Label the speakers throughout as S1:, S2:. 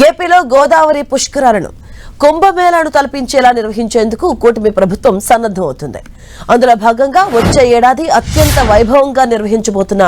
S1: ఏపీలో గోదావరి పుష్కరాలను కుంభమేళాను తలపించేలా నిర్వహించేందుకు కూటమి ప్రభుత్వం సన్నద్ధమవుతుంది. అందులో భాగంగా వచ్చే ఏడాది అత్యంత వైభవంగా నిర్వహించబోతున్న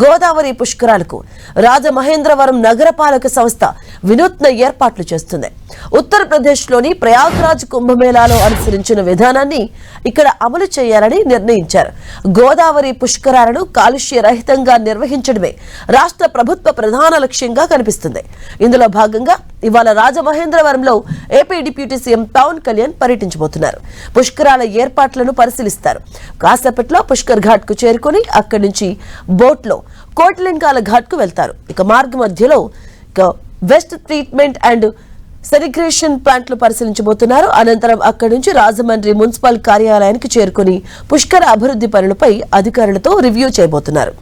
S1: గోదావరి పుష్కరాలకు రాజమహేంద్రవరం నగరపాలక సంస్థ వినూత్న ఏర్పాట్లు చేస్తుంది. ఉత్తరప్రదేశ్లోని ప్రయాగ్రాజ్ కుంభమేళాలో అనుసరించిన విధానాన్ని ఇక్కడ అమలు చేయాలని నిర్ణయించారు. గోదావరి పుష్కరాలను కాలుష్య రహితంగా నిర్వహించడమే రాష్ట్ర ప్రభుత్వ ప్రధాన లక్ష్యంగా కనిపిస్తుంది. ఇందులో భాగంగా ఇవాళ రాజమహేంద్రవరంలో AP deputy CM Pawan Kalyan పర్యటించబోతున్నారు. పుష్కరాల ఏర్పాట్లను పరిశీలిస్తారు. కాసేపట్లో పుష్కర్ ఘాట్ కు చేరుకుని అక్కడి నుంచి బోట్లో కోటిలింగాల ఘాట్ కు వెళ్తారు. ఇక మార్గ మధ్యలో వెస్ట్ ట్రీట్మెంట్ అండ్ సెగ్రిగేషన్ ప్లాంట్లు పరిశీలించబోతున్నారు. అనంతరం అక్కడి నుంచి రాజమండ్రి మున్సిపల్ కార్యాలయానికి చేరుకుని పుష్కర అభివృద్ధి పనులపై అధికారులతో రివ్యూ చేయబోతున్నారు.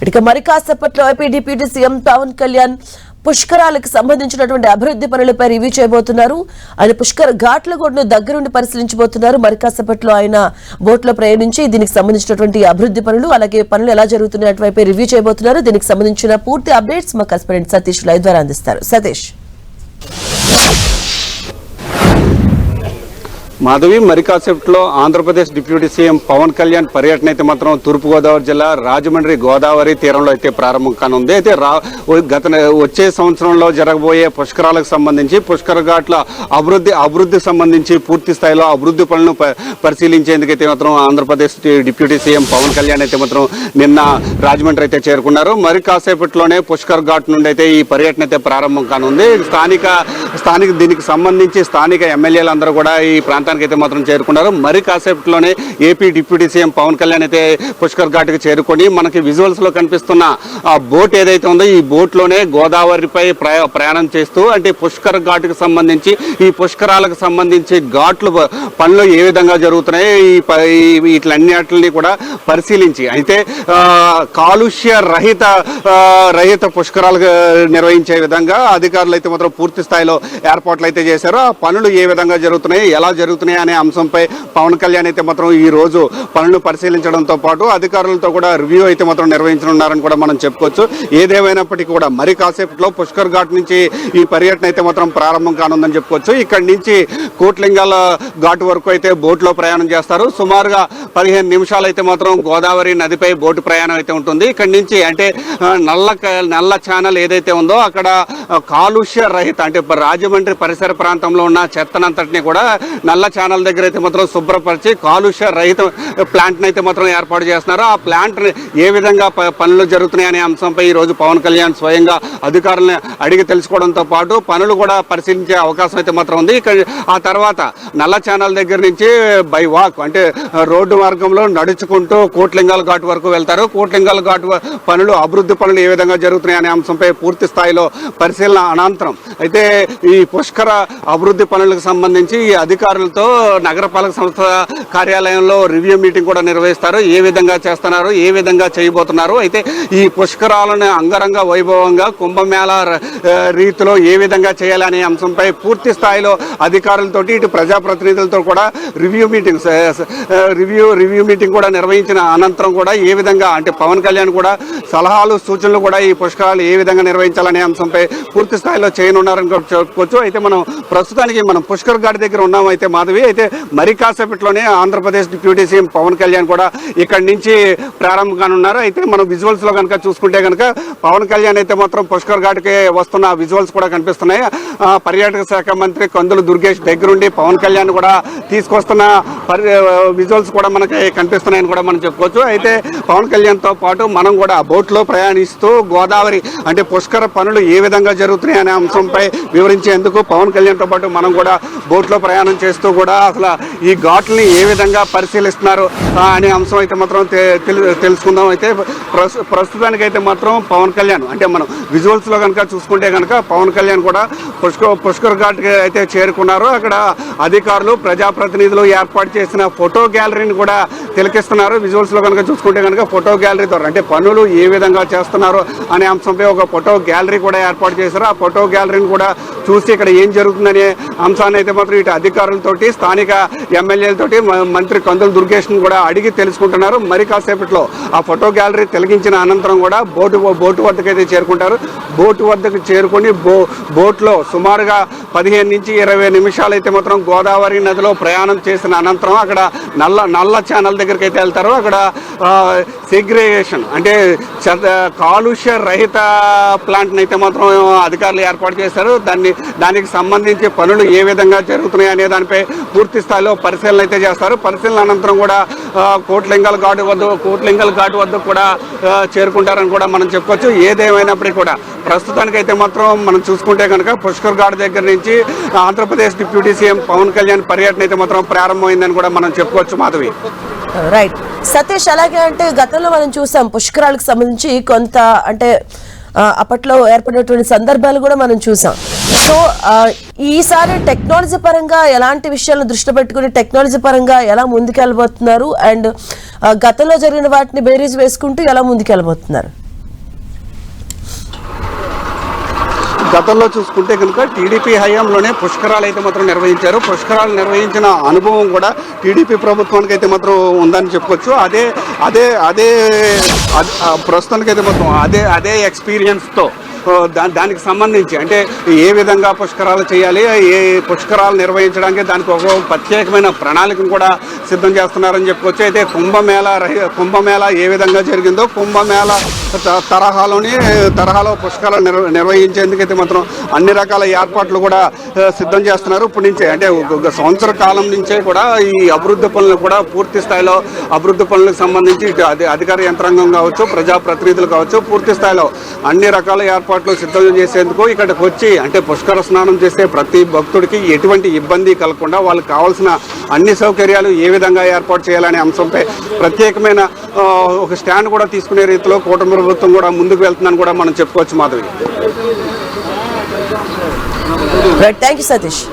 S1: ఇక మరి కాసేపట్లో AP deputy CM Pawan Kalyan పుష్కరాలకు సంబంధించినటువంటి అభివృద్ధి పనులపై రివ్యూ చేయబోతున్నారు. ఆయన పుష్కర ఘాట్ల గోడ్ను దగ్గరుండి పరిశీలించబోతున్నారు. మరి కాసేపట్లో ఆయన బోట్లో ప్రయాణించి దీనికి సంబంధించినటువంటి అభివృద్ధి పనులు అలాగే పనులు ఎలా జరుగుతున్నాయి అటువైపు రివ్యూ చేయబోతున్నారు. దీనికి సంబంధించిన పూర్తి అప్డేట్స్ మా కరెస్పాండెంట్ సతీష్ లైవ్ ద్వారా అందిస్తారు. సతీష్.
S2: మాధవి, మరి కాసేపట్లో ఆంధ్రప్రదేశ్ డిప్యూటీ సీఎం పవన్ కళ్యాణ్ పర్యటన అయితే మాత్రం తూర్పుగోదావరి జిల్లా రాజమండ్రి గోదావరి తీరంలో అయితే ప్రారంభం కానుంది. అయితే వచ్చే సంవత్సరంలో జరగబోయే పుష్కరాలకు సంబంధించి పుష్కర ఘాట్ల అభివృద్ధికి సంబంధించి పూర్తి స్థాయిలో అభివృద్ధి పనులను పరిశీలించేందుకైతే మాత్రం ఆంధ్రప్రదేశ్ డిప్యూటీ సీఎం పవన్ కళ్యాణ్ అయితే మాత్రం నిన్న రాజమండ్రి అయితే చేరుకున్నారు. మరి కాసేపట్లోనే పుష్కర్ ఘాట్ నుండి అయితే ఈ పర్యటన అయితే ప్రారంభం కానుంది. స్థానిక దీనికి సంబంధించి స్థానిక ఎమ్మెల్యేలందరూ కూడా ఈ ప్రాంతానికి అయితే మాత్రం చేరుకున్నారు. మరి కాసేపట్లోనే AP deputy CM Pawan Kalyan అయితే పుష్కర్ ఘాట్కి చేరుకొని మనకి విజువల్స్ లో కనిపిస్తున్న ఆ బోట్ ఏదైతే ఉందో ఈ బోట్ లోనే గోదావరిపై ప్రయాణం చేస్తూ అంటే పుష్కర్ ఘాట్కి సంబంధించి ఈ పుష్కరాలకు సంబంధించి ఘాట్లు పనులు ఏ విధంగా జరుగుతున్నాయి వీటిలన్నిటిని కూడా పరిశీలించి అయితే కాలుష్య రహిత పుష్కరాలు నిర్వహించే విధంగా అధికారులు అయితే మాత్రం పూర్తి స్థాయిలో ఏర్పాట్లు అయితే చేశారు. ఆ పనులు ఏ విధంగా జరుగుతున్నాయి ఎలా జరుగుతున్నాయి అనే అంశంపై పవన్ కళ్యాణ్ అయితే మాత్రం ఈ రోజు పనులు పరిశీలించడంతో పాటు అధికారులతో కూడా రివ్యూ అయితే మాత్రం నిర్వహించనున్నారని కూడా మనం చెప్పుకోవచ్చు. ఏదేమైనప్పటికీ కూడా మరి కాసేపట్లో పుష్కర్ ఘాట్ నుంచి ఈ పర్యటన అయితే మాత్రం ప్రారంభం కానుందని చెప్పుకోవచ్చు. ఇక్కడి నుంచి కోట్లింగాల ఘాట్ వరకు అయితే బోట్లో ప్రయాణం చేస్తారు. సుమారుగా 15 నిమిషాలు అయితే మాత్రం గోదావరి నదిపై బోటు ప్రయాణం అయితే ఉంటుంది. ఇక్కడి నుంచి అంటే నల్ల ఛానల్ ఏదైతే ఉందో అక్కడ కాలుష్య రహిత అంటే రాజమండ్రి పరిసర ప్రాంతంలో ఉన్న చెత్తనంతటిని కూడా నల్ల ఛానల్ దగ్గర అయితే మాత్రం శుభ్రపరిచి కాలుష్య రహిత ప్లాంట్ని అయితే మాత్రం ఏర్పాటు చేస్తున్నారు. ఆ ప్లాంట్ ఏ విధంగా పనులు జరుగుతున్నాయి అనే అంశంపై ఈ రోజు పవన్ కళ్యాణ్ స్వయంగా అధికారులను అడిగి తెలుసుకోవడంతో పాటు పనులు కూడా పరిశీలించే అవకాశం అయితే మాత్రం ఉంది. ఆ తర్వాత నల్ల ఛానల్ దగ్గర నుంచి బై వాక్ అంటే రోడ్డు మార్గంలో నడుచుకుంటూ కోట్లింగాల ఘాట్ వరకు వెళ్తారు. కోట్లింగాల ఘాట్ పనులు అభివృద్ధి పనులు ఏ విధంగా జరుగుతున్నాయి అనే అంశంపై పూర్తి స్థాయిలో పరిశీలన అనంతరం అయితే ఈ పుష్కర అభివృద్ధి పనులకు సంబంధించి ఈ అధికారులతో నగరపాలక సంస్థ కార్యాలయంలో రివ్యూ మీటింగ్ కూడా నిర్వహిస్తారు. ఏ విధంగా చేస్తున్నారు ఏ విధంగా చేయబోతున్నారు అయితే ఈ పుష్కరాలను అంగరంగ వైభవంగా కుంభమేళ రీతిలో ఏ విధంగా చేయాలనే అంశంపై పూర్తి స్థాయిలో అధికారులతోటి ఇటు ప్రజాప్రతినిధులతో కూడా రివ్యూ మీటింగ్ కూడా నిర్వహించిన అనంతరం కూడా ఏ విధంగా అంటే పవన్ కళ్యాణ్ కూడా సలహాలు సూచనలు కూడా ఈ పుష్కరాలు ఏ విధంగా నిర్వహించాలనే అంశంపై పూర్తి స్థాయిలో చేయనున్నారని చెప్పుకోవచ్చు. అయితే ప్రస్తుతానికి మనం పుష్కర్ ఘాట్ దగ్గర ఉన్నాం. అయితే మాధవి అయితే మరి కాసేపట్లోనే ఆంధ్రప్రదేశ్ డిప్యూటీ సీఎం పవన్ కళ్యాణ్ కూడా ఇక్కడి నుంచి ప్రారంభం కానున్నారు. అయితే మనం విజువల్స్ లో కనుక చూసుకుంటే కనుక పవన్ కళ్యాణ్ అయితే మాత్రం పుష్కర్ ఘాట్కి వస్తున్న విజువల్స్ కూడా కనిపిస్తున్నాయి. పర్యాటక శాఖ మంత్రి కందుల దుర్గేష్ దగ్గరుండి పవన్ కళ్యాణ్ కూడా తీసుకొస్తున్న విజువల్స్ కూడా మనకి కనిపిస్తున్నాయని కూడా మనం చెప్పుకోవచ్చు. అయితే పవన్ కళ్యాణ్ తో పాటు మనం కూడా బోట్ లో ప్రయాణిస్తూ గోదావరి అంటే పుష్కర పనులు ఏ విధంగా జరుగుతున్నాయి అనే అంశంపై వివరించేందుకు పవన్ కళ్యాణ్ తో పాటు మనం కూడా బోట్ లో ప్రయాణం చేస్తూ కూడా అసలు ఈ ఘాట్లని ఏ విధంగా పరిశీలిస్తున్నారు అనే అంశం అయితే మాత్రం తెలుసుకుందాం. అయితే ప్రస్తుతానికైతే మాత్రం పవన్ కళ్యాణ్ అంటే మనం విజువల్స్ లో కనుక చూసుకుంటే కనుక పవన్ కళ్యాణ్ కూడా పుష్కర్ ఘాట్ అయితే చేరుకున్నారు. అక్కడ అధికారులు ప్రజాప్రతినిధులు ఏర్పాటు చేసిన ఫోటో గ్యాలరీని కూడా తిలకిస్తున్నారు. విజువల్స్ లో కనుక చూసుకుంటే కనుక ఫోటో గ్యాలరీ ద్వారా అంటే పనులు ఏ విధంగా చేస్తున్నారు అనే అంశంపై ఒక ఫోటో గ్యాలరీ కూడా ఏర్పాటు చేశారు. ఆ ఫోటో గ్యాలరీని కూడా చూసి ఇక్కడ ఏం జరుగుతుందనే అంశాన్ని అయితే మాత్రం ఇటు అధికారులతోటి స్థానిక ఎమ్మెల్యేలతోటి మంత్రి కందుల దుర్గేష్ను కూడా అడిగి తెలుసుకుంటున్నారు. మరి కాసేపట్లో ఆ ఫోటో గ్యాలరీ తొలగించిన అనంతరం కూడా బోటు వద్దకైతే చేరుకుంటారు. బోటు వద్దకు చేరుకొని బోట్లో సుమారుగా 15 నుంచి 20 నిమిషాలు అయితే మాత్రం గోదావరి నదిలో ప్రయాణం చేసిన అనంతరం అక్కడ నల్ల ఛానల్ దగ్గరికి అయితే వెళ్తారు. అక్కడ సెగ్రిగేషన్ అంటే కాలుష్య రహిత ప్లాంట్ని అయితే మాత్రం అధికారులు ఏర్పాటు చేశారు. దానికి సంబంధించి పనులు ఏ విధంగా జరుగుతున్నాయి అనే దానిపై పూర్తి స్థాయిలో పరిశీలన అయితే చేస్తారు. పరిశీలన అనంతరం కూడా కోట్లింగల్ ఘాటు వద్ద కూడా చేరుకుంటారని కూడా మనం చెప్పుకోవచ్చు. ఏదేమైనప్పటికీ కూడా ప్రస్తుతానికైతే మాత్రం మనం చూసుకుంటే కనుక పుష్కర్ ఘాట్ దగ్గర నుంచి ఆంధ్రప్రదేశ్ డిప్యూటీ సీఎం పవన్ కళ్యాణ్ పర్యటన అయితే మాత్రం ప్రారంభమైందని కూడా మనం చెప్పుకోవచ్చు. మాధవి,
S1: రైట్ సతీష్, అలాగే అంటే గతంలో మనం చూసాం పుష్కరాలకు సంబంధించి కొంత అంటే అప్పట్లో ఏర్పడినటువంటి సందర్భాలు కూడా మనం చూసాం. సో ఈసారి టెక్నాలజీ పరంగా ఎలాంటి విషయాలను దృష్టిలో పెట్టుకుని టెక్నాలజీ పరంగా ఎలా ముందుకెళ్ళబోతున్నారు అండ్ గతంలో జరిగిన వాటిని బేరీజ్ వేసుకుంటూ ఎలా ముందుకెళ్ళబోతున్నారు?
S2: గతంలో చూసుకుంటే కనుక టీడీపీ హయాంలోనే పుష్కరాలు అయితే మాత్రం నిర్వహించారు. పుష్కరాలు నిర్వహించిన అనుభవం కూడా టీడీపీ ప్రభుత్వానికి అయితే మాత్రం ఉందని చెప్పుకోవచ్చు. అదే ప్రస్తుతానికైతే మాత్రం అదే ఎక్స్పీరియన్స్తో దానికి సంబంధించి అంటే ఏ విధంగా పుష్కరాలు చేయాలి, ఏ పుష్కరాలు నిర్వహించడానికి దానికి ఒక ప్రత్యేకమైన ప్రణాళికను కూడా సిద్ధం చేస్తున్నారని చెప్పుకోవచ్చు. అయితే కుంభమేళా ఏ విధంగా జరిగిందో కుంభమేళ తరహాలో పుష్కరాలు నిర్వహించేందుకైతే మాత్రం అన్ని రకాల ఏర్పాట్లు కూడా సిద్ధం చేస్తున్నారు. ఇప్పటి నుంచే అంటే ఒక సంవత్సర కాలం నుంచే కూడా ఈ అభివృద్ధి పనులు కూడా పూర్తి స్థాయిలో అభివృద్ధి పనులకు సంబంధించి అధికార యంత్రాంగం కావచ్చు, ప్రజాప్రతినిధులు కావచ్చు, పూర్తి స్థాయిలో అన్ని రకాల ఏర్పాట్లు సిద్ధం చేసేందుకు ఇక్కడికి వచ్చి అంటే పుష్కర స్నానం చేసే ప్రతి భక్తుడికి ఎటువంటి ఇబ్బంది కలగకుండా వాళ్ళకి కావాల్సిన అన్ని సౌకర్యాలు ఏ విధంగా ఏర్పాటు చేయాలనే అంశంపై ప్రత్యేకమైన ఒక స్టాండ్ కూడా తీసుకునే రీతిలో కూటమి ప్రభుత్వం కూడా ముందుకు వెళ్తుందని కూడా మనం చెప్పుకోవచ్చు. Madhavi,
S1: thank you Satish.